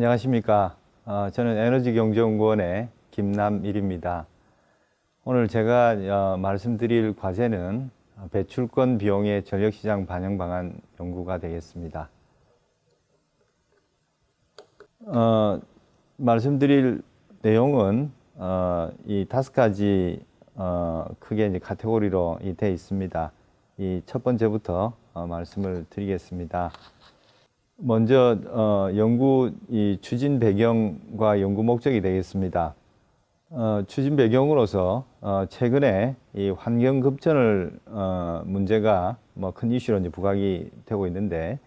안녕하십니까. 저는 에너지경제연구원의 김남일입니다. 오늘 제가 말씀드릴 과제는 배출권 비용의 전력시장 반영 방안 연구가 되겠습니다. 말씀드릴 내용은 이 5가지 크게 이제 카테고리로 되어 있습니다. 이 첫 번째부터 말씀을 드리겠습니다. 먼저 연구 추진 배경과 연구 목적이 되겠습니다. 추진 배경으로서 최근에 이 환경 급전을 문제가 큰 이슈로 이제 부각이 되고 있는데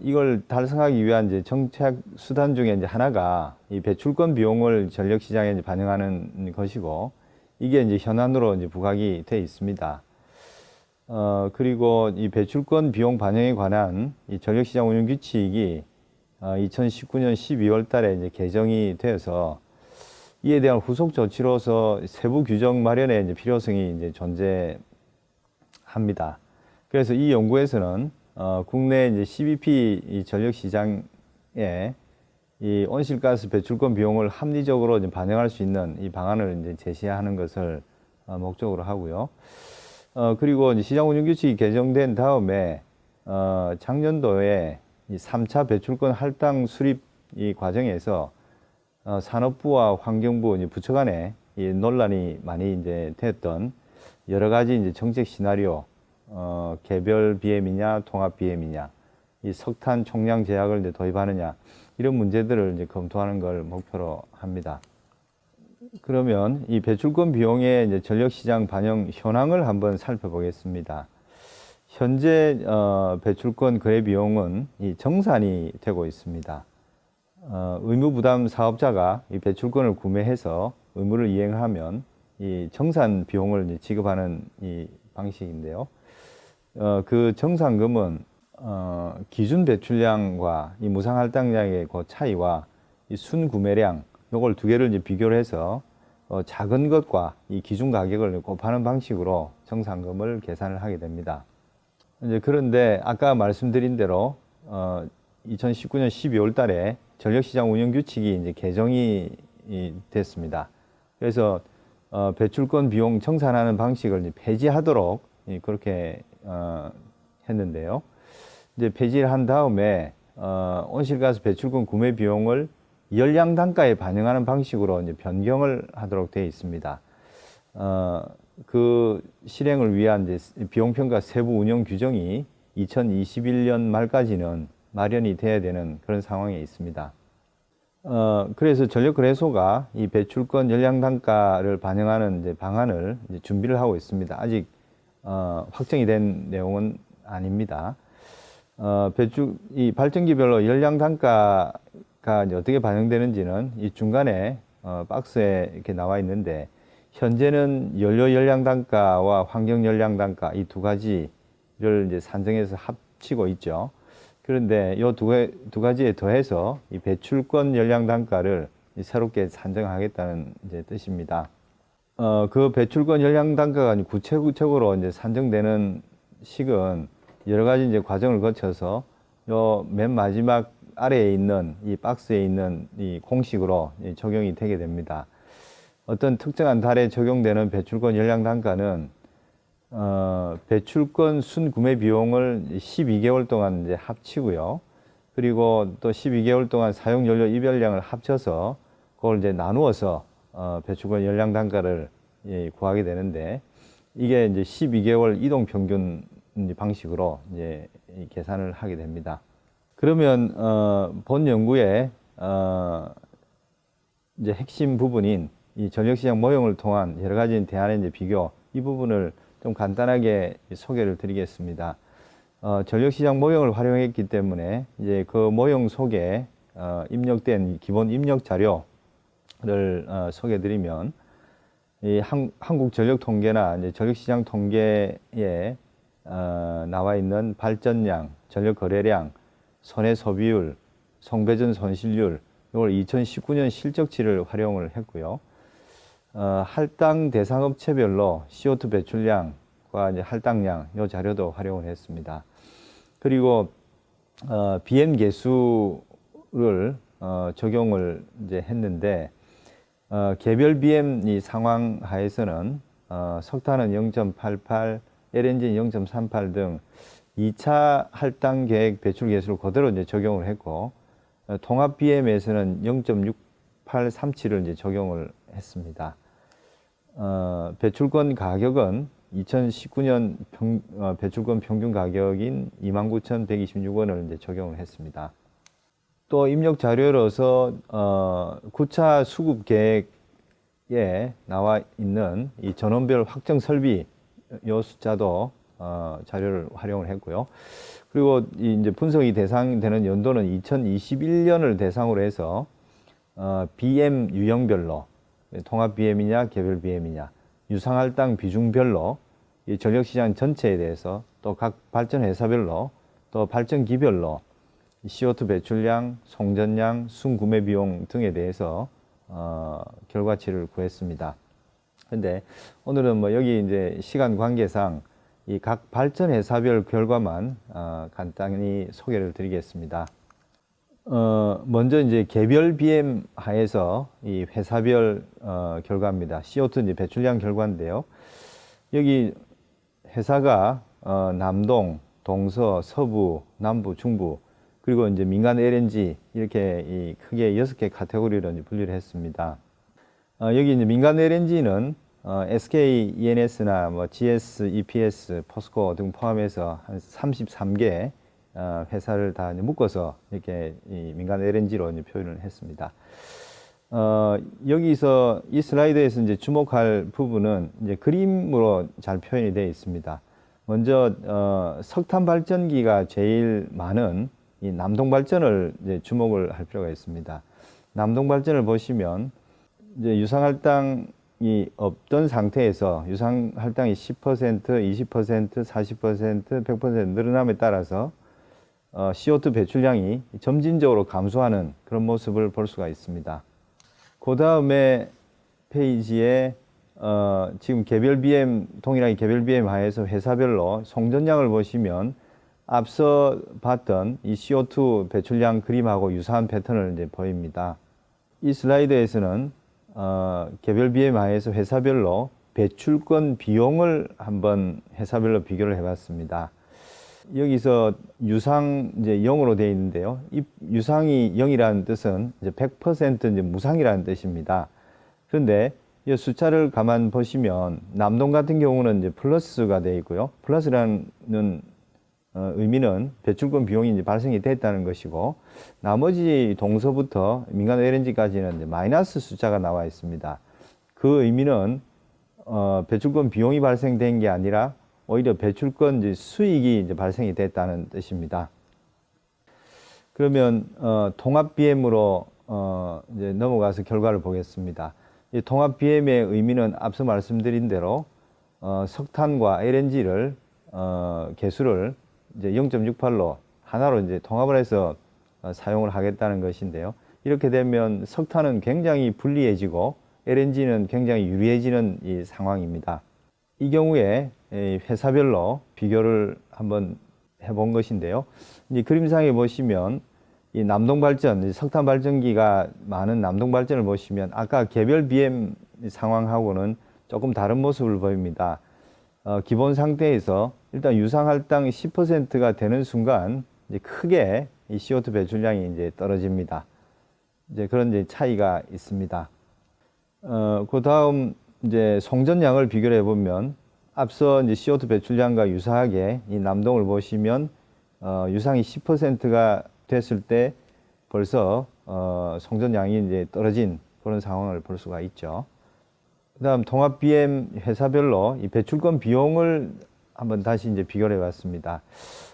이걸 달성하기 위한 이제 정책 수단 중에 이제 하나가 이 배출권 비용을 전력 시장에 이제 반영하는 것이고, 이게 이제 현안으로 이제 부각이 되어 있습니다. 그리고 이 배출권 비용 반영에 관한 이 전력시장 운영 규칙이 2019년 12월 달에 이제 개정이 되어서 이에 대한 후속 조치로서 세부 규정 마련의 이제 필요성이 이제 존재합니다. 그래서 이 연구에서는 국내 이제 CBP 이 전력시장에 이 온실가스 배출권 비용을 합리적으로 이제 반영할 수 있는 이 방안을 이제 제시하는 것을 목적으로 하고요. 그리고 이제 시장운영규칙이 개정된 다음에 작년도에 이 3차 배출권 할당 수립 이 과정에서 산업부와 환경부 이제 부처 간에 이 논란이 많이 이제 됐던 여러 가지 이제 정책 시나리오, 개별 BM이냐 통합 BM이냐, 이 석탄 총량 제약을 이제 도입하느냐, 이런 문제들을 이제 검토하는 걸 목표로 합니다. 그러면 이 배출권 비용의 이제 전력시장 반영 현황을 한번 살펴보겠습니다. 현재 배출권 거래 비용은 이 정산이 되고 있습니다. 의무부담 사업자가 이 배출권을 구매해서 의무를 이행하면 이 정산 비용을 이제 지급하는 이 방식인데요. 그 정산금은 기준 배출량과 이 무상 할당량의 그 차이와 이 순구매량, 요걸 두 개를 이제 비교를 해서 작은 것과 이 기준 가격을 곱하는 방식으로 정산금을 계산을 하게 됩니다. 이제 그런데 아까 말씀드린 대로 2019년 12월 달에 전력시장 운영 규칙이 이제 개정이 됐습니다. 그래서 배출권 비용 정산하는 방식을 이제 폐지하도록 그렇게 했는데요. 이제 폐지를 한 다음에 온실가스 배출권 구매 비용을 열량 단가에 반영하는 방식으로 이제 변경을 하도록 되어 있습니다. 그 실행을 위한 이제 비용평가 세부 운영 규정이 2021년 말까지는 마련이 돼야 되는 그런 상황에 있습니다. 그래서 전력거래소가 이 배출권 열량 단가를 반영하는 이제 방안을 이제 준비를 하고 있습니다. 아직 확정이 된 내용은 아닙니다. 이 발전기별로 열량 단가가 이제 어떻게 반영되는지는 이 중간에 박스에 이렇게 나와 있는데, 현재는 연료 열량 단가와 환경 열량 단가 이 두 가지를 이제 산정해서 합치고 있죠. 그런데 이 두 가지에 더해서 이 배출권 열량 단가를 새롭게 산정하겠다는 이제 뜻입니다. 그 배출권 열량 단가가 구체적으로 이제 산정되는 식은 여러 가지 이제 과정을 거쳐서 요 맨 마지막 아래에 있는 이 박스에 있는 이 공식으로 적용이 되게 됩니다. 어떤 특정한 달에 적용되는 배출권 열량 단가는 배출권 순구매 비용을 12개월 동안 이제 합치고요. 그리고 또 12개월 동안 사용 연료 이별량을 합쳐서 그걸 이제 나누어서 배출권 열량 단가를 구하게 되는데, 이게 이제 12개월 이동 평균 방식으로 이제 계산을 하게 됩니다. 그러면 본 연구의 이제 핵심 부분인 이 전력시장 모형을 통한 여러 가지 대안의 이제 비교, 이 부분을 좀 간단하게 소개를 드리겠습니다. 전력시장 모형을 활용했기 때문에 이제 그 모형 속에 입력된 기본 입력 자료를 소개드리면, 이 한국전력통계나 이제 전력시장 통계에 나와 있는 발전량, 전력 거래량, 손해 소비율, 송배전 손실률, 이걸 2019년 실적치를 활용을 했고요. 할당 대상 업체별로 CO2 배출량과 이제 할당량, 이 자료도 활용을 했습니다. 그리고 BM 개수를 적용을 이제 했는데 개별 BM 이 상황 하에서는 석탄은 0.88, LNG는 0.38 등 2차 할당 계획 배출 계수를 그대로 이제 적용을 했고 통합 BM에서는 0.6837을 이제 적용을 했습니다. 배출권 가격은 2019년 배출권 평균 가격인 29,126원을 이제 적용을 했습니다. 또 입력 자료로서 9차 수급 계획에 나와 있는 이 전원별 확정 설비 요 숫자도 자료를 활용을 했고요. 그리고 이제 분석이 대상되는 연도는 2021년을 대상으로 해서 BM 유형별로 통합 BM이냐 개별 BM이냐 유상할당 비중별로 이 전력시장 전체에 대해서 또 각 발전 회사별로 또 발전기별로 CO2 배출량, 송전량, 순구매 비용 등에 대해서 결과치를 구했습니다. 근데 오늘은 뭐 여기 이제 시간 관계상 이 각 발전 회사별 결과만 간단히 소개를 드리겠습니다. 먼저 이제 개별 BM 하에서 이 회사별 결과입니다. CO2 이제 배출량 결과인데요. 여기 회사가 남동, 동서, 서부, 남부, 중부 그리고 이제 민간 LNG 이렇게 이 크게 6개 카테고리로 이제 분류를 했습니다. 여기 이제 민간 LNG는 SK ENS나 뭐 GS, EPS, 포스코 등 포함해서 한 33개 회사를 다 이제 묶어서 이렇게 이 민간 LNG로 이제 표현을 했습니다. 여기서 이 슬라이드에서 이제 주목할 부분은 이제 그림으로 잘 표현이 되어 있습니다. 먼저 석탄 발전기가 제일 많은 이 남동 발전을 이제 주목을 할 필요가 있습니다. 남동 발전을 보시면 이제 유상할당이 없던 상태에서 유상할당이 10%, 20%, 40%, 100% 늘어남에 따라서 CO2 배출량이 점진적으로 감소하는 그런 모습을 볼 수가 있습니다. 그 다음에 페이지에 지금 개별 BM, 동일하게 개별 BM 하에서 회사별로 송전량을 보시면 앞서 봤던 이 CO2 배출량 그림하고 유사한 패턴을 이제 보입니다. 이 슬라이드에서는 개별 BM 하에서 회사별로 배출권 비용을 한번 회사별로 비교를 해봤습니다. 여기서 유상 이제 0으로 되어 있는데요. 이 유상이 0이라는 뜻은 이제 100% 이제 무상이라는 뜻입니다. 그런데 이 숫자를 가만 보시면 남동 같은 경우는 이제 플러스가 되어 있고요. 플러스라는 의미는 배출권 비용이 이제 발생이 됐다는 것이고 나머지 동서부터 민간 LNG까지는 이제 마이너스 숫자가 나와 있습니다. 그 의미는 배출권 비용이 발생된 게 아니라 오히려 배출권 이제 수익이 이제 발생이 됐다는 뜻입니다. 그러면 통합 BM으로 이제 넘어가서 결과를 보겠습니다. 이 통합 BM의 의미는 앞서 말씀드린 대로 석탄과 LNG를 개수를 이제 0.68로 하나로 이제 통합을 해서 사용을 하겠다는 것인데요. 이렇게 되면 석탄은 굉장히 불리해지고 LNG는 굉장히 유리해지는 이 상황입니다. 이 경우에 회사별로 비교를 한번 해본 것인데요. 이제 그림상에 보시면 이 남동발전, 석탄 발전기가 많은 남동발전을 보시면 아까 개별 BM 상황하고는 조금 다른 모습을 보입니다. 기본 상태에서 일단 유상할당 10%가 되는 순간 이제 크게 이 CO2 배출량이 이제 떨어집니다. 이제 그런 이제 차이가 있습니다. 그 다음 이제 송전량을 비교를 해보면 앞서 이제 CO2 배출량과 유사하게 이 남동을 보시면 유상이 10%가 됐을 때 벌써 송전량이 이제 떨어진 그런 상황을 볼 수가 있죠. 그다음 통합 BM 회사별로 이 배출권 비용을 한번 다시 이제 비교를 해봤습니다.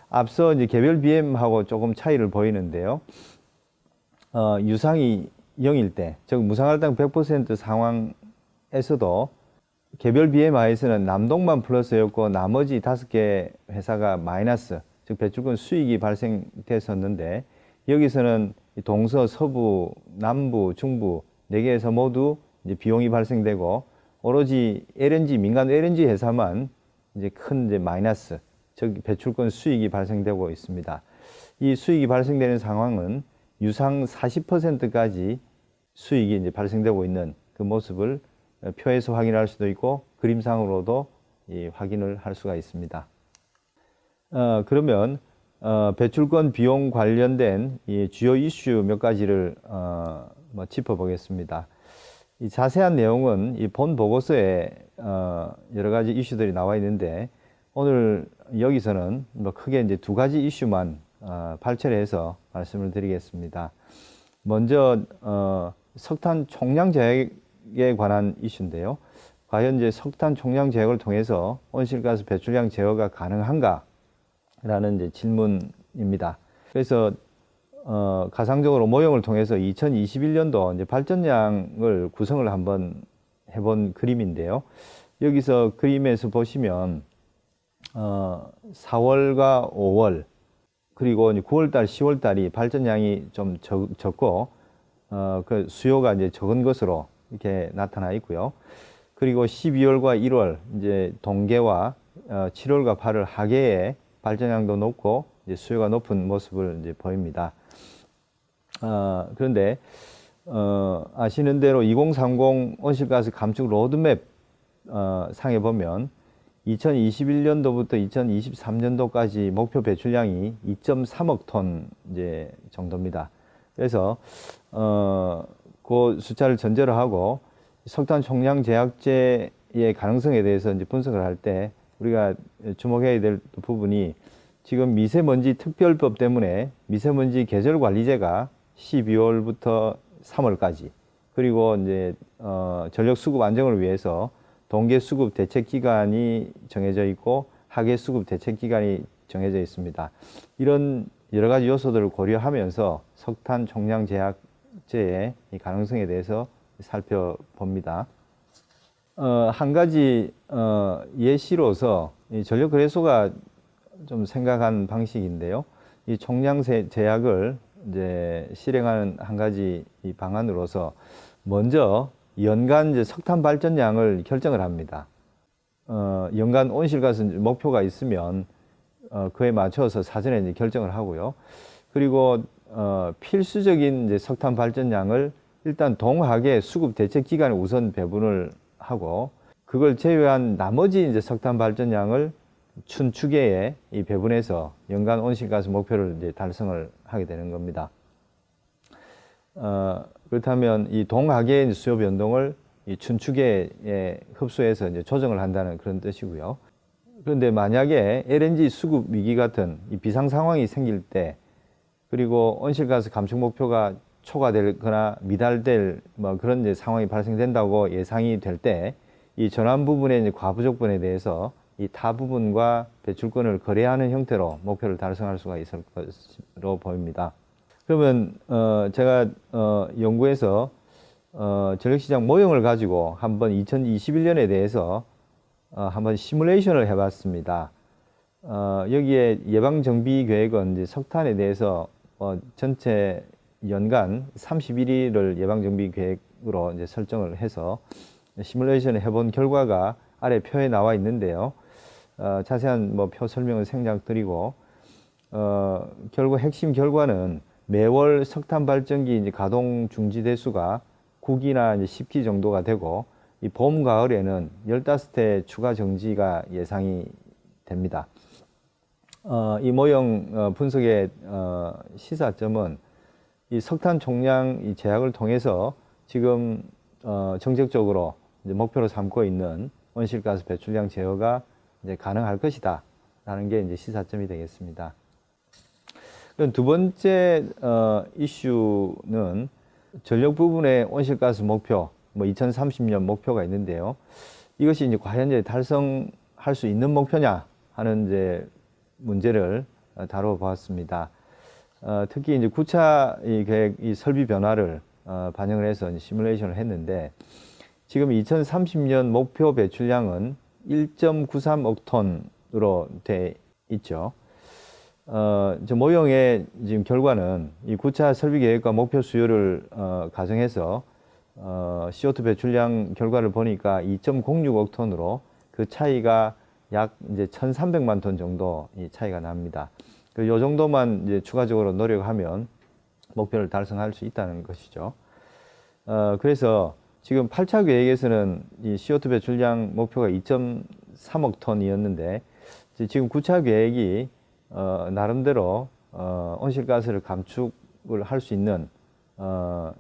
앞서 이제 개별 BM하고 조금 차이를 보이는데요. 유상이 0일 때, 즉 무상할당 100% 상황에서도 개별 BM 하에서는 남동만 플러스였고 나머지 5개 회사가 마이너스, 즉 배출권 수익이 발생됐었는데 여기서는 동서, 서부, 남부, 중부 4개에서 모두 이제 비용이 발생되고 오로지 LNG, 민간 LNG 회사만 이제 큰 이제 마이너스, 즉 배출권 수익이 발생되고 있습니다. 이 수익이 발생되는 상황은 유상 40%까지 수익이 이제 발생되고 있는 그 모습을 표에서 확인할 수도 있고 그림상으로도 확인을 할 수가 있습니다. 그러면 배출권 비용 관련된 이 주요 이슈 몇 가지를 짚어보겠습니다. 이 자세한 내용은 이 본 보고서에 여러 가지 이슈들이 나와 있는데 오늘 여기서는 크게 이제 두 가지 이슈만 발췌해서 말씀을 드리겠습니다. 먼저 석탄 총량 제약에 관한 이슈인데요. 과연 이제 석탄 총량 제약을 통해서 온실가스 배출량 제어가 가능한가? 라는 이제 질문입니다. 그래서 가상적으로 모형을 통해서 2021년도 이제 발전량을 구성을 한번 해본 그림인데요. 여기서 그림에서 보시면 4월과 5월 그리고 9월달, 10월달이 발전량이 좀 적고 그 수요가 이제 적은 것으로 이렇게 나타나 있고요. 그리고 12월과 1월 이제 동계와 7월과 8월 하계에 발전량도 높고 이제 수요가 높은 모습을 이제 보입니다. 그런데 아시는 대로 2030 온실가스 감축 로드맵 상에 보면 2021년도부터 2023년도까지 목표 배출량이 2.3억 톤 이제 정도입니다. 그래서 그 숫자를 전제로 하고 석탄 총량 제약제의 가능성에 대해서 이제 분석을 할 때 우리가 주목해야 될 부분이 지금 미세먼지 특별법 때문에 미세먼지 계절 관리제가 12월부터 3월까지 그리고 이제 전력 수급 안정을 위해서 동계 수급 대책 기간이 정해져 있고 하계 수급 대책 기간이 정해져 있습니다. 이런 여러 가지 요소들을 고려하면서 석탄 총량 제약제의 가능성에 대해서 살펴봅니다. 한 가지 예시로서 이 전력거래소가 좀 생각한 방식인데요. 이 총량 제약을 이제 실행하는 한 가지 이 방안으로서 먼저 연간 이제 석탄 발전량을 결정을 합니다. 연간 온실가스 목표가 있으면 그에 맞춰서 사전에 이제 결정을 하고요. 그리고 필수적인 이제 석탄 발전량을 일단 동하계 수급 대책 기간에 우선 배분을 하고 그걸 제외한 나머지 이제 석탄 발전량을 춘추계에 이 배분해서 연간 온실가스 목표를 이제 달성을 하게 되는 겁니다. 그렇다면 이 동하계의 수요 변동을 이 춘추계에 흡수해서 이제 조정을 한다는 그런 뜻이고요. 그런데 만약에 LNG 수급 위기 같은 이 비상 상황이 생길 때 그리고 온실가스 감축 목표가 초과되거나 미달될 그런 이제 상황이 발생된다고 예상이 될 때 이 전환 부분의 이제 과부족분에 대해서 이 타 부분과 배출권을 거래하는 형태로 목표를 달성할 수가 있을 것으로 보입니다. 그러면 제가 연구해서 전력시장 모형을 가지고 한번 2021년에 대해서 한번 시뮬레이션을 해봤습니다. 여기에 예방정비 계획은 이제 석탄에 대해서 전체 연간 31일을 예방정비 계획으로 이제 설정을 해서 시뮬레이션을 해본 결과가 아래 표에 나와 있는데요. 자세한 표 설명을 생략 드리고 결국 핵심 결과는 매월 석탄 발전기 이제 가동 중지 대수가 9기나 이제 10기 정도가 되고 이 봄 가을에는 15회 추가 정지가 예상이 됩니다. 이 모형 분석의 시사점은 이 석탄 총량 이 제약을 통해서 지금 정책적으로 이제 목표로 삼고 있는 온실가스 배출량 제어가 이제 가능할 것이다 라는 게 이제 시사점이 되겠습니다. 그럼 두 번째 이슈는 전력 부분의 온실가스 목표, 2030년 목표가 있는데요. 이것이 이제 과연 이제 달성할 수 있는 목표냐 하는 이제 문제를 다뤄보았습니다. 특히 이제 9차 이 계획, 이 설비 변화를 반영을 해서 이제 시뮬레이션을 했는데 지금 2030년 목표 배출량은 1.93억 톤으로 돼 있죠. 저 모형의 지금 결과는 이 9차 설비 계획과 목표 수요를 가정해서 CO2 배출량 결과를 보니까 2.06억 톤으로 그 차이가 약 이제 1,300만 톤 정도 이 차이가 납니다. 요 정도만 이제 추가적으로 노력하면 목표를 달성할 수 있다는 것이죠. 그래서 지금 8차 계획에서는 이 CO2 배출량 목표가 2.3억 톤이었는데 지금 9차 계획이 나름대로 온실가스를 감축을 할 수 있는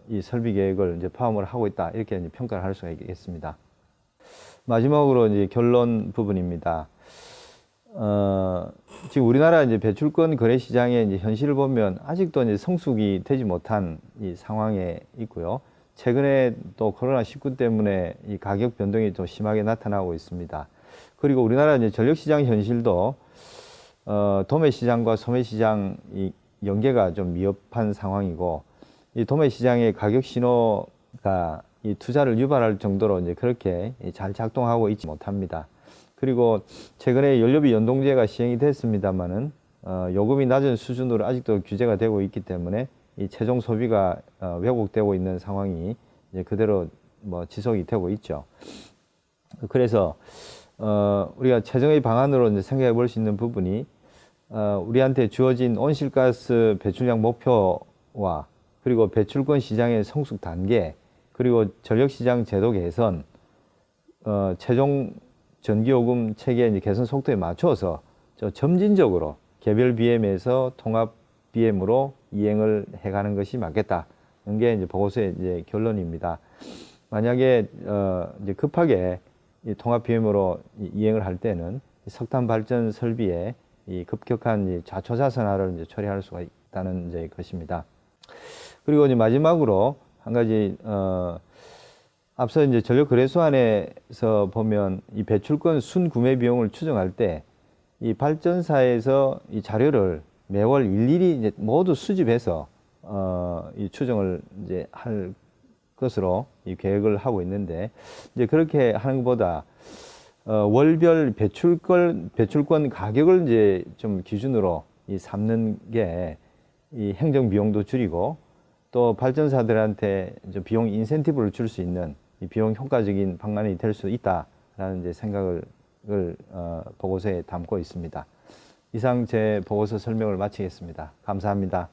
이 설비 계획을 이제 포함을 하고 있다, 이렇게 이제 평가를 할 수가 있겠습니다. 마지막으로 이제 결론 부분입니다. 지금 우리나라 이제 배출권 거래 시장의 이제 현실을 보면 아직도 이제 성숙이 되지 못한 이 상황에 있고요. 최근에 또 코로나19 때문에 이 가격 변동이 좀 심하게 나타나고 있습니다. 그리고 우리나라 이제 전력시장 현실도 도매시장과 소매시장 이 연계가 좀 미흡한 상황이고, 이 도매시장의 가격 신호가 이 투자를 유발할 정도로 이제 그렇게 잘 작동하고 있지 못합니다. 그리고 최근에 연료비 연동제가 시행이 됐습니다만은 요금이 낮은 수준으로 아직도 규제가 되고 있기 때문에 이 최종 소비가 왜곡되고 있는 상황이 이제 그대로 뭐 지속이 되고 있죠. 그래서 우리가 최종의 방안으로 이제 생각해 볼 수 있는 부분이 우리한테 주어진 온실가스 배출량 목표와 그리고 배출권 시장의 성숙 단계, 그리고 전력시장 제도 개선, 최종 전기요금 체계 이제 개선 속도에 맞춰서 점진적으로 개별 BM에서 통합 BM으로 이행을 해가는 것이 맞겠다는 게 이제 보고서의 이제 결론입니다. 만약에 이제 급하게 이 통합 BM으로 이행을 할 때는 석탄 발전 설비에 이 급격한 이 좌초자선화를 이제 처리할 수가 있다는 이제 것입니다. 그리고 이제 마지막으로 한 가지 앞서 이제 전력거래소안에서 보면 이 배출권 순구매 비용을 추정할 때 이 발전사에서 이 자료를 매월 일일이 이제 모두 수집해서 이 추정을 이제 할 것으로 이 계획을 하고 있는데, 이제 그렇게 하는 것보다 월별 배출권 가격을 이제 좀 기준으로 이 삼는 게 이 행정 비용도 줄이고 또 발전사들한테 좀 비용 인센티브를 줄 수 있는 이 비용 효과적인 방안이 될 수 있다라는 이제 생각을 보고서에 담고 있습니다. 이상 제 보고서 설명을 마치겠습니다. 감사합니다.